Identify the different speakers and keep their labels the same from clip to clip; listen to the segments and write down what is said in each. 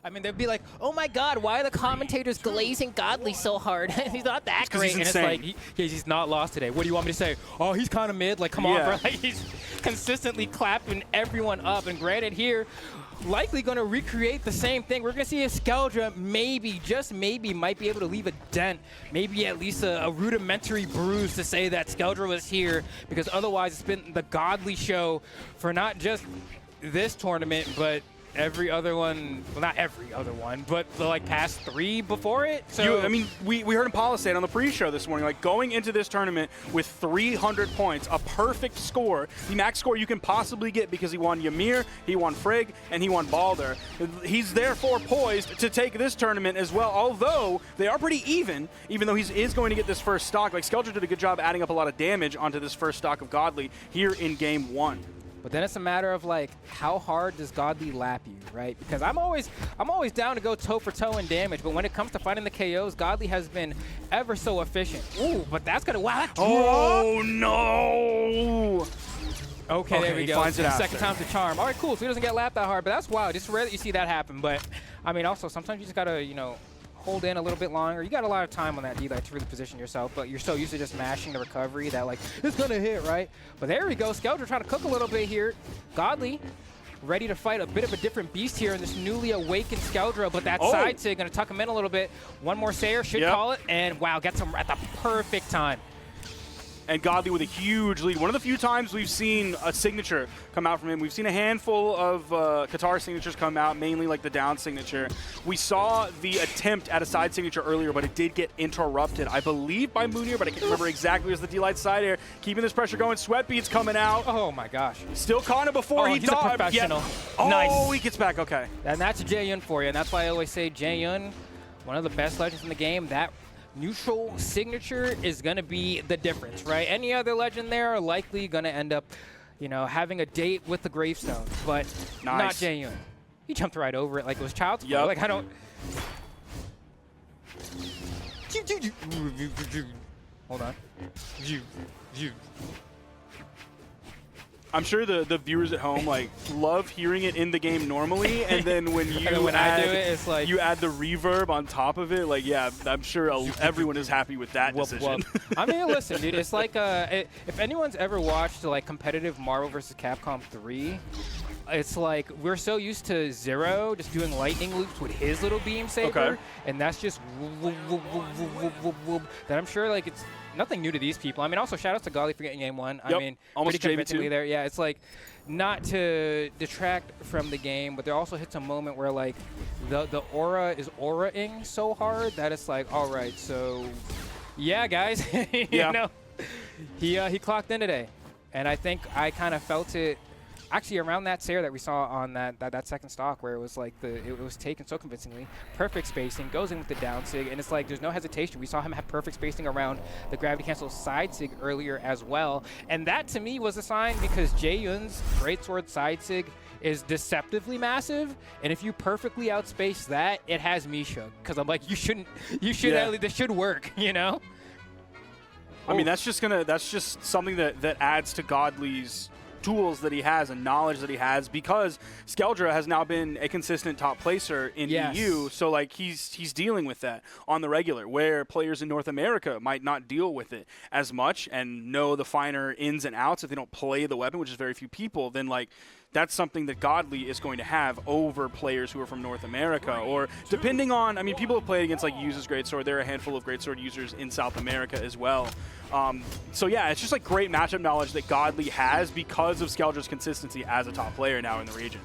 Speaker 1: I mean, they'd be like, "Oh my God, why are the commentators glazing Godly so hard? He's not that great." And it's like, he's not lost today. What do you want me to say? Oh, he's kind of mid. Like, come on, bro. Like, he's consistently clapping everyone up. And granted, here, likely going to recreate the same thing. We're going to see a Skeldra maybe, just maybe, might be able to leave a dent, maybe at least a rudimentary bruise to say that Skeldra was here, because otherwise it's been the Godly show for not just this tournament, but every other one, well, not every other one, but the like past 3 before it. So
Speaker 2: I mean, we heard Impala say it on the pre-show this morning, like going into this tournament with 300 points, a perfect score, the max score you can possibly get, because he won Ymir, he won Frigg, and he won Balder. He's therefore poised to take this tournament as well, although they are pretty even though he is going to get this first stock. Like, Skeldra did a good job adding up a lot of damage onto this first stock of Godly here in game 1.
Speaker 1: But then it's a matter of like, how hard does Godly lap you, right? Because I'm always down to go toe for toe in damage, but when it comes to fighting the KOs, Godly has been ever so efficient. Ooh, but that's gonna
Speaker 2: oh no!
Speaker 1: Okay, there we go.
Speaker 2: Finds it
Speaker 1: Second time's the charm. All right, cool. So he doesn't get lapped that hard, but that's wild. It's rare that you see that happen. But I mean, also sometimes you just gotta, you know, hold in a little bit longer. You got a lot of time on that D like to really position yourself, but you're so used to just mashing the recovery that like it's gonna hit, right? But there we go. Skeldra trying to cook a little bit here. Godly ready to fight a bit of a different beast here in this newly awakened Skeldra, but that side sig gonna tuck him in a little bit. One more Sayer should call it, and wow, gets him at the perfect time.
Speaker 2: And Godly with a huge lead. One of the few times we've seen a signature come out from him. We've seen a handful of Qatar signatures come out, mainly like the down signature. We saw the attempt at a side signature earlier, but it did get interrupted, I believe, by Moonir, but I can't remember exactly. It was the D-Light side air. Keeping this pressure going. Sweatbeat's coming out.
Speaker 1: Oh my gosh.
Speaker 2: Still caught him before he
Speaker 1: he's
Speaker 2: died.
Speaker 1: A professional.
Speaker 2: Oh,
Speaker 1: nice.
Speaker 2: He gets back, okay.
Speaker 1: And that's Jaeyun for you, and that's why I always say Jaeyun, one of the best legends in the game. That neutral signature is going to be the difference, right? Any other legend there are likely going to end up, you know, having a date with the gravestone, but not Jaeyun. He jumped right over it like it was child's play. Like, I don't... Hold on.
Speaker 2: I'm sure the viewers at home like love hearing it in the game normally, and then when you
Speaker 1: I do it, it's like
Speaker 2: you add the reverb on top of it. Like, yeah, I'm sure everyone is happy with that decision.
Speaker 1: I mean, listen, dude, it's like if anyone's ever watched like competitive Marvel vs. Capcom 3, it's like we're so used to Zero just doing lightning loops with his little beam saber, and that's just that I'm sure like it's nothing new to these people. I mean, also shout out to Godly for getting game 1. I mean,
Speaker 2: almost
Speaker 1: pretty convincingly there. Yeah, it's like not to detract from the game, but there also hits a moment where like the aura is aura-ing so hard that it's like, all right, so yeah, guys, you know, he clocked in today, and I think I kind of felt it. Actually, around that Sayer that we saw on that second stock, where it was like it was taken so convincingly, perfect spacing, goes in with the down sig, and it's like there's no hesitation. We saw him have perfect spacing around the gravity cancel side sig earlier as well, and that to me was a sign, because Jaeyun's greatsword side sig is deceptively massive, and if you perfectly outspace that, it has me shook, because I'm like, you should this should work, you know.
Speaker 2: I mean, that's just something that adds to Godly's tools that he has and knowledge that he has, because Skeldra has now been a consistent top placer in EU, so like he's dealing with that on the regular, where players in North America might not deal with it as much and know the finer ins and outs if they don't play the weapon, which is very few people. Then like that's something that Godly is going to have over players who are from North America, or depending on, I mean, people have played against like Yuza's Greatsword. There are a handful of Greatsword users in South America as well. So yeah, it's just like great matchup knowledge that Godly has because of Skeldra's consistency as a top player now in the region.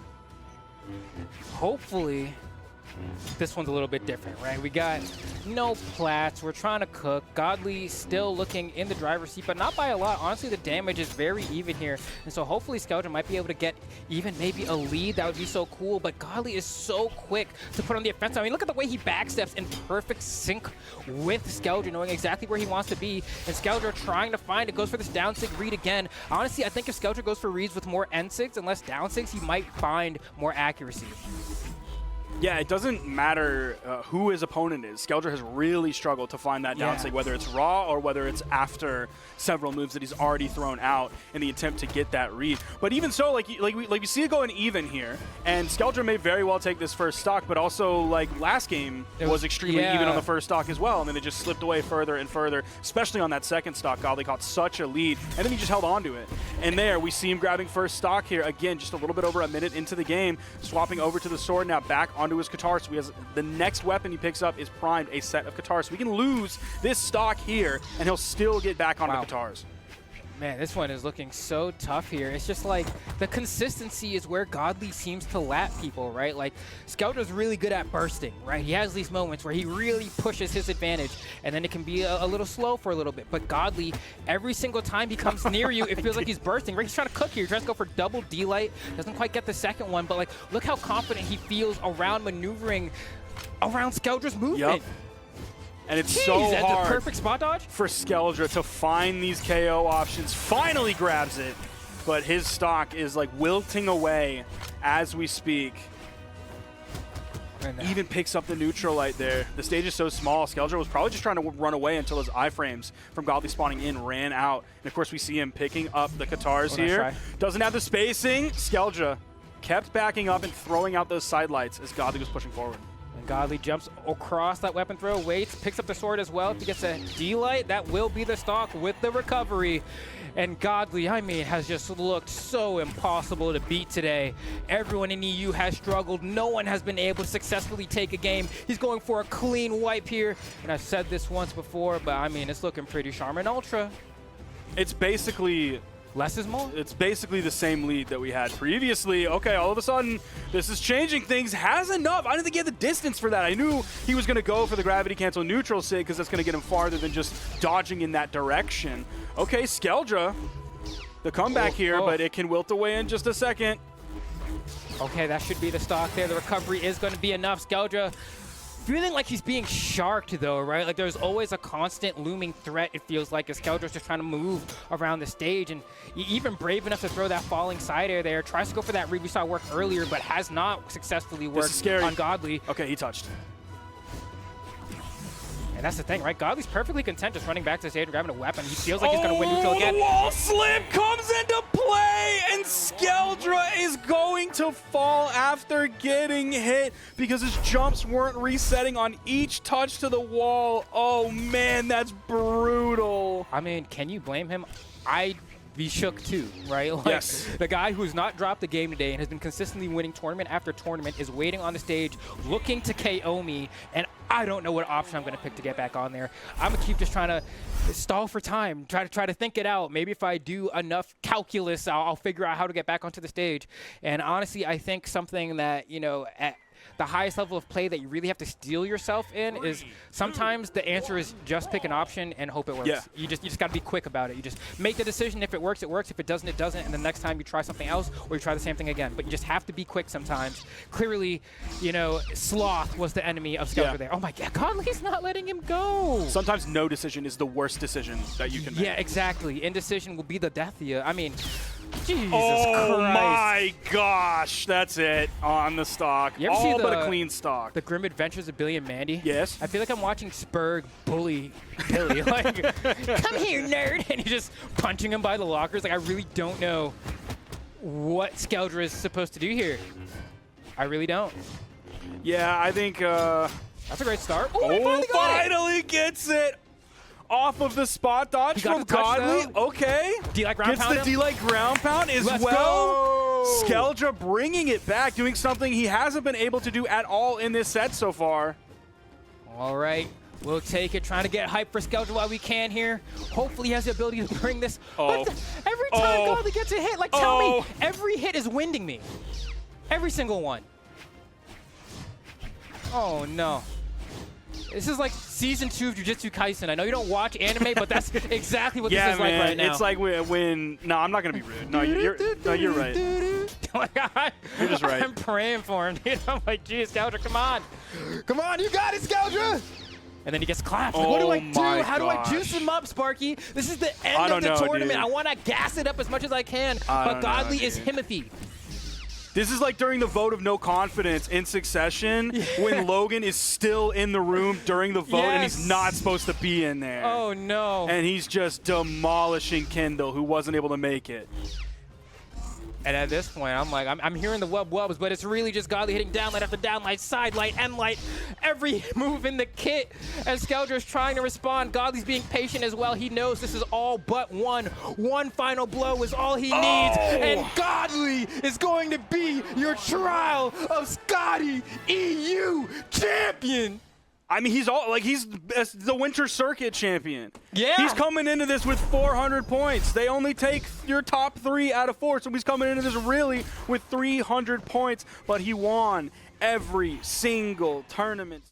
Speaker 1: Hopefully, this one's a little bit different, right? We got no plats. We're trying to cook. Godly still looking in the driver's seat, but not by a lot. Honestly, the damage is very even here. And so hopefully Skeldra might be able to get even maybe a lead. That would be so cool. But Godly is so quick to put on the offensive. I mean, look at the way he backsteps in perfect sync with Skeldra, knowing exactly where he wants to be. And Skeldra trying to find it. Goes for this down sig read again. Honestly, I think if Skeldra goes for reads with more N6 and less down 6, he might find more accuracy.
Speaker 2: Yeah, it doesn't matter who his opponent is. Skeldra has really struggled to find that downside, whether it's raw or whether it's after several moves that he's already thrown out in the attempt to get that read. But even so, like we see it going even here, and Skeldra may very well take this first stock, but also like last game was extremely even on the first stock as well, and then it just slipped away further and further, especially on that second stock. Godly caught such a lead, and then he just held on to it. And there, we see him grabbing first stock here, again, just a little bit over a minute into the game, swapping over to the sword, now back onto his Qatar. So he has the next weapon he picks up is primed, a set of Qatar. So we can lose this stock here, and he'll still get back onto Qatars.
Speaker 1: Man, this one is looking so tough here. It's just like the consistency is where Godly seems to lap people, right? Like Skeldra's really good at bursting, right? He has these moments where he really pushes his advantage, and then it can be a little slow for a little bit. But Godly, every single time he comes near you, it feels like he's bursting, right? He's trying to cook here. He tries to go for double D-Light. Doesn't quite get the second one, but like look how confident he feels around maneuvering around Skeldra's movement.
Speaker 2: Yep. And it's so hard
Speaker 1: the perfect spot dodge
Speaker 2: for Skeldra to find these KO options. Finally grabs it, but his stock is like wilting away as we speak. Even picks up the neutral light there. The stage is so small. Skeldra was probably just trying to run away until his iframes from Godly spawning in ran out. And of course we see him picking up the Qatars here. Doesn't have the spacing. Skeldra kept backing up and throwing out those side lights as Godly was pushing forward.
Speaker 1: Godly jumps across that weapon throw, waits, picks up the sword as well. If he gets a D-Light, that will be the stock with the recovery. And Godly, I mean, has just looked so impossible to beat today. Everyone in EU has struggled. No one has been able to successfully take a game. He's going for a clean wipe here. And I've said this once before, but I mean, it's looking pretty Charmin Ultra.
Speaker 2: It's basically...
Speaker 1: less is more?
Speaker 2: It's basically the same lead that we had previously. Okay, all of a sudden, this is changing things. Has enough. I didn't think he had the distance for that. I knew he was going to go for the gravity cancel neutral sig because that's going to get him farther than just dodging in that direction. Okay, Skeldra, the comeback here, but it can wilt away in just a second.
Speaker 1: Okay, that should be the stock there. The recovery is going to be enough. Skeldra feeling like he's being sharked though, right? Like there's always a constant looming threat, it feels like, as Skeldra's just trying to move around the stage, and even brave enough to throw that falling side air there. Tries to go for that read we saw work earlier, but has not successfully worked on Godly.
Speaker 2: Okay, he touched.
Speaker 1: And that's the thing, right? Godly's perfectly content just running back to the stage and grabbing a weapon. He feels like he's going to win neutral again.
Speaker 2: The wall slip comes into play, and Skeldra is going to fall after getting hit because his jumps weren't resetting on each touch to the wall. Oh, man, that's brutal.
Speaker 1: I mean, can you blame him? I'd be shook too, right? Like,
Speaker 2: yes.
Speaker 1: The guy who's not dropped the game today and has been consistently winning tournament after tournament is waiting on the stage looking to KO me, and I don't know what option I'm going to pick to get back on there. I'm going to keep just trying to stall for time, try to think it out. Maybe if I do enough calculus, I'll figure out how to get back onto the stage. And honestly, I think something that, you know, at the highest level of play that you really have to steel yourself in is sometimes the answer is just pick an option and hope it works.
Speaker 2: Yeah.
Speaker 1: You just got to be quick about it. You just make the decision. If it works, it works. If it doesn't, it doesn't. And the next time you try something else or you try the same thing again. But you just have to be quick sometimes. Clearly, you know, sloth was the enemy of Skeldra there. Oh my God, Godly's not letting him go.
Speaker 2: Sometimes no decision is the worst decision that you can make.
Speaker 1: Yeah, exactly. Indecision will be the death of you. I mean, Jesus
Speaker 2: oh
Speaker 1: Christ.
Speaker 2: My gosh, that's it on the stock. All but a clean stock.
Speaker 1: The Grim Adventures of Billy and Mandy?
Speaker 2: Yes.
Speaker 1: I feel like I'm watching Spurg bully Billy. Like, come here, nerd. And he's just punching him by the lockers. Like, I really don't know what Skeldra is supposed to do here. I really don't.
Speaker 2: Yeah, I think...
Speaker 1: that's a great start.
Speaker 2: Ooh, he finally gets it. Off of the spot dodge from Godly. Okay.
Speaker 1: D-like ground pound.
Speaker 2: Gets the D-like ground pound as
Speaker 1: Let's
Speaker 2: well.
Speaker 1: Go.
Speaker 2: Skeldra bringing it back, doing something he hasn't been able to do at all in this set so far.
Speaker 1: All right. We'll take it, trying to get hype for Skeldra while we can here. Hopefully he has the ability to bring this. Every time Godly gets a hit, like tell me, every hit is winding me. Every single one. Oh, no. This is like season 2 of Jujutsu Kaisen. I know you don't watch anime, but that's exactly what this is like right now.
Speaker 2: It's like when no, I'm not gonna be rude. No, you're right. You're just right.
Speaker 1: I'm praying for him, dude. I'm like, geez, Skeldra, come on. Come on, you got it, Skeldra. And then he gets clapped. Like, what do I do? How do I juice him up, Sparky? This is the end of the tournament.
Speaker 2: Dude.
Speaker 1: I want to gas it up as much as I can, but Godly is Himothy.
Speaker 2: This is like during the vote of no confidence in Succession when Logan is still in the room during the vote and he's not supposed to be in there.
Speaker 1: Oh, no.
Speaker 2: And he's just demolishing Kendall, who wasn't able to make it.
Speaker 1: And at this point, I'm like, I'm hearing the wubs, but it's really just Godly hitting downlight after downlight, side light, end light, every move in the kit. As Skeldra is trying to respond, Godly's being patient as well. He knows this is all but one. One final blow is all he needs, and Godly is going to be your Trial of Skadi EU champion.
Speaker 2: I mean, he's the Winter Circuit champion.
Speaker 1: Yeah.
Speaker 2: He's coming into this with 400 points. They only take your top 3 out of 4, so he's coming into this really with 300 points, but he won every single tournament.